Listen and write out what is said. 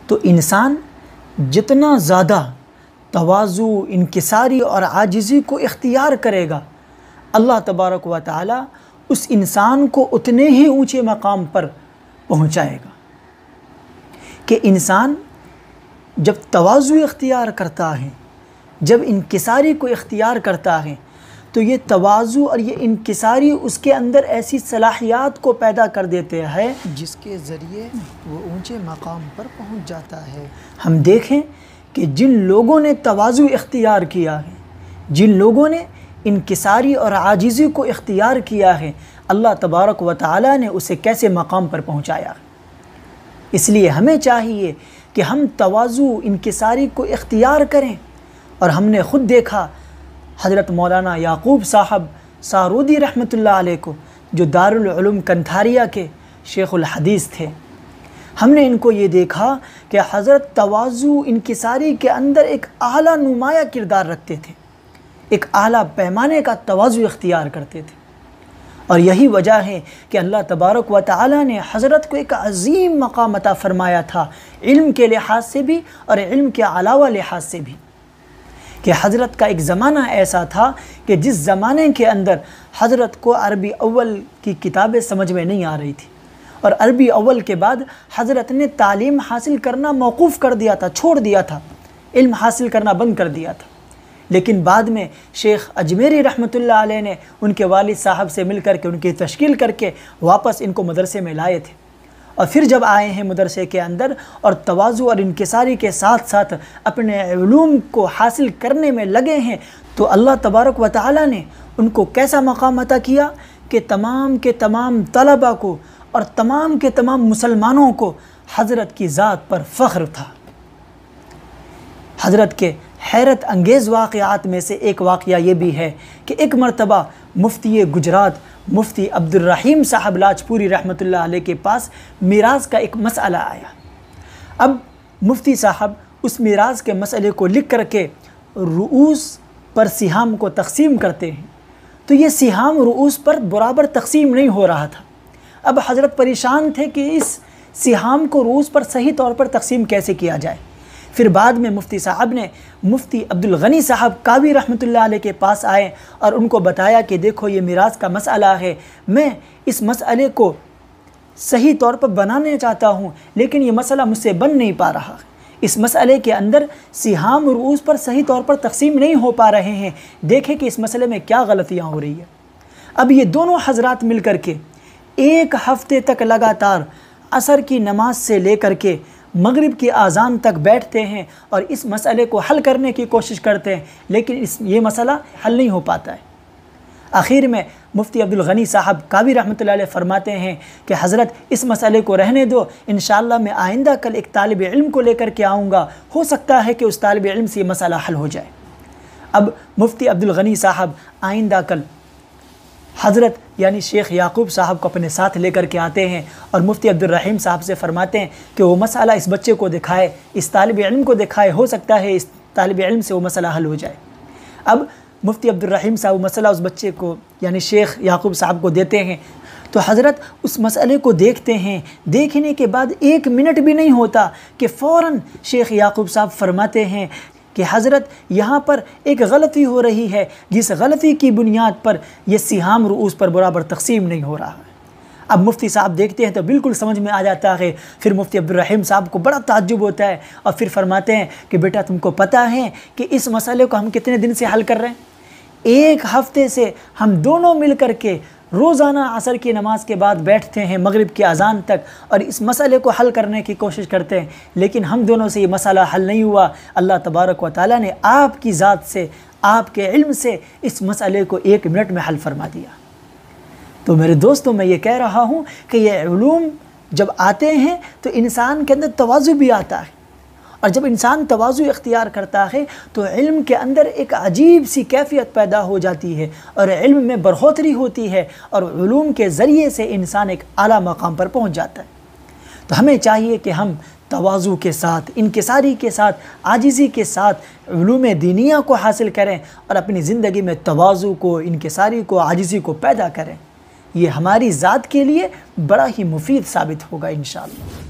तो इंसान जितना ज़्यादा तवाज़ु, इनकिसारी और आजिज़ी को इख्तियार करेगा, अल्लाह तबारक व तआला उस इंसान को उतने ही ऊंचे मकाम पर पहुंचाएगा। कि इंसान जब तवाज़ु इख्तियार करता है, जब इनकिसारी को इख्तियार करता है, तो ये तवाज़ु और ये इनकिसारी उसके अंदर ऐसी सलाहियात को पैदा कर देते हैं जिसके ज़रिए वो ऊंचे मकाम पर पहुंच जाता है। हम देखें कि जिन लोगों ने तवाज़ु इख्तियार किया है, जिन लोगों ने इनकिसारी और आजिज़ी को इख्तियार किया है, अल्लाह तबारक व तआला ने उसे कैसे मकाम पर पहुंचाया। इसलिए हमें चाहिए कि हम तवाज़ु, इनकिसारी को इख्तियार करें। और हमने ख़ुद देखा हज़रत मौलाना याक़ूब साहब सारूदी रहमतुल्लाह अलैह को, जो दारुल उलूम कंथारिया के शेखुल हदीस थे, हमने इनको ये देखा कि हज़रत तवाज़ु, इनकिसारी के अंदर एक आला नुमाया किरदार रखते थे, एक आला पैमाने का तवाज़ु इख्तियार करते थे। और यही वजह है कि अल्लाह तबारक व तआला ने हज़रत को एक अज़ीम मक़ाम अता फ़रमाया था, इल्म के लिहाज से भी और इल्म के अलावा लिहाज से भी। कि हज़रत का एक ज़माना ऐसा था कि जिस ज़माने के अंदर हज़रत को अरबी अव्वल की किताबें समझ में नहीं आ रही थी, और अरबी अव्वल के बाद हज़रत ने तालीम हासिल करना मौकूफ़ कर दिया था, छोड़ दिया था, इल्म हासिल करना बंद कर दिया था। लेकिन बाद में शेख अजमेरी रहमतुल्लाह अलैह ने उनके वालिद साहब से मिल करके उनकी तश्कील करके वापस इनको मदरसे में लाए थे। और फिर जब आए हैं मदरसे के अंदर और तवाज़ु और इनकिसारी के साथ साथ अपने उलूम को हासिल करने में लगे हैं, तो अल्लाह तबारक व तआला ने उनको कैसा मकाम अता किया कि तमाम के तमाम तलबा को और तमाम के तमाम मुसलमानों को हज़रत की ज़ात पर फ़ख्र था। हज़रत के हैरत अंगेज़ वाक़यात में से एक वाक़या ये भी है कि एक मरतबा मुफ्ती गुजरात मुफ्ती अब्दुर्रहीम साहब लाजपुरी रहमतुल्लाह अलैह के पास मिराज का एक मसला आया। अब मुफ्ती साहब उस मिराज के मसले को लिख करके रुऊस पर सिहाम को तक़सीम करते हैं, तो ये सिहाम रुऊस पर बराबर तक़सीम नहीं हो रहा था। अब हज़रत परेशान थे कि इस सिहाम को रुऊस पर सही तौर पर तक़सीम कैसे किया जाए। फिर बाद में मुफ्ती साहब ने मुफ्ती अब्दुल गनी साहब कावी रहमतुल्लाह अलैह के पास आए और उनको बताया कि देखो ये मिराज का मसला है, मैं इस मसले को सही तौर पर बनाने चाहता हूँ, लेकिन ये मसला मुझसे बन नहीं पा रहा है। इस मसले के अंदर सिहाम रुऊस पर सही तौर पर तक़सीम नहीं हो पा रहे हैं, देखें कि इस मसले में क्या गलतियाँ हो रही है। अब ये दोनों हजरात मिल कर के एक हफ्ते तक लगातार असर की नमाज से लेकर के मगरिब की आज़ान तक बैठते हैं और इस मसले को हल करने की कोशिश करते हैं, लेकिन ये मसला हल नहीं हो पाता है। आखिर में मुफ्ती अब्दुल गनी साहब कावी रहमतुल्लाह अलैह फरमाते हैं कि हज़रत इस मसले को रहने दो, इंशाअल्लाह मैं आइंदा कल एक तालिब इल्म को लेकर के आऊँगा, हो सकता है कि उस तालिब इल्म से ये मसला हल हो जाए। अब मुफ्ती अब्दुल गनी साहब आइंदा कल हज़रत यानी शेख याक़ूब साहब को अपने साथ लेकर के आते हैं और मुफ्ती अब्दुर्रहीम साहब से फ़रमाते हैं कि वो मसला इस बच्चे को दिखाए, इस तालिब इल्म को दिखाए, हो सकता है इस तालिब इल्म से वो मसला हल हो जाए। अब मुफ्ती अब्दुर्रहीम साहब मसला उस बच्चे को यानी शेख याक़ूब साहब को देते हैं, तो हज़रत उस मसले को देखते हैं। देखने के बाद 1 मिनट भी नहीं होता कि फ़ौरन शेख याक़ूब साहब फरमाते हैं कि हज़रत यहाँ पर एक गलती हो रही है, जिस गलती की बुनियाद पर यह सिहाम रुऊस पर बराबर तक़सीम नहीं हो रहा है। अब मुफ्ती साहब देखते हैं तो बिल्कुल समझ में आ जाता है। फिर मुफ्ती अब्दुर्रहीम साहब को बड़ा ताज्जुब होता है और फिर फरमाते हैं कि बेटा तुमको पता है कि इस मसले को हम कितने दिन से हल कर रहे हैं? 1 हफ्ते से हम दोनों मिल कर के रोज़ाना असर की नमाज के बाद बैठते हैं मगरिब की अज़ान तक और इस मसले को हल करने की कोशिश करते हैं, लेकिन हम दोनों से ये मसला हल नहीं हुआ। अल्लाह तबारक व तआला ने आपकी ज़ात से, आपके इल्म से इस मसले को 1 मिनट में हल फरमा दिया। तो मेरे दोस्तों, मैं ये कह रहा हूँ कि ये उलूम जब आते हैं तो इंसान के अंदर तवाज़ु भी आता है, और जब इंसान तवाज़ु इख्तियार करता है तो इल्म के अंदर एक अजीब सी कैफियत पैदा हो जाती है और इल्म में बढ़ोतरी होती है और उलूम के ज़रिए से इंसान एक आला मकाम पर पहुंच जाता है। तो हमें चाहिए कि हम तवाज़ु के साथ, इनकिसारी के साथ, आजिज़ी के साथ उलूम दीनिया को हासिल करें और अपनी ज़िंदगी में तवाज़ु को, इनकिसारी को, आजिज़ी को पैदा करें। ये हमारी ज़ात के लिए बड़ा ही मुफीद साबित होगा इंशाअल्लाह।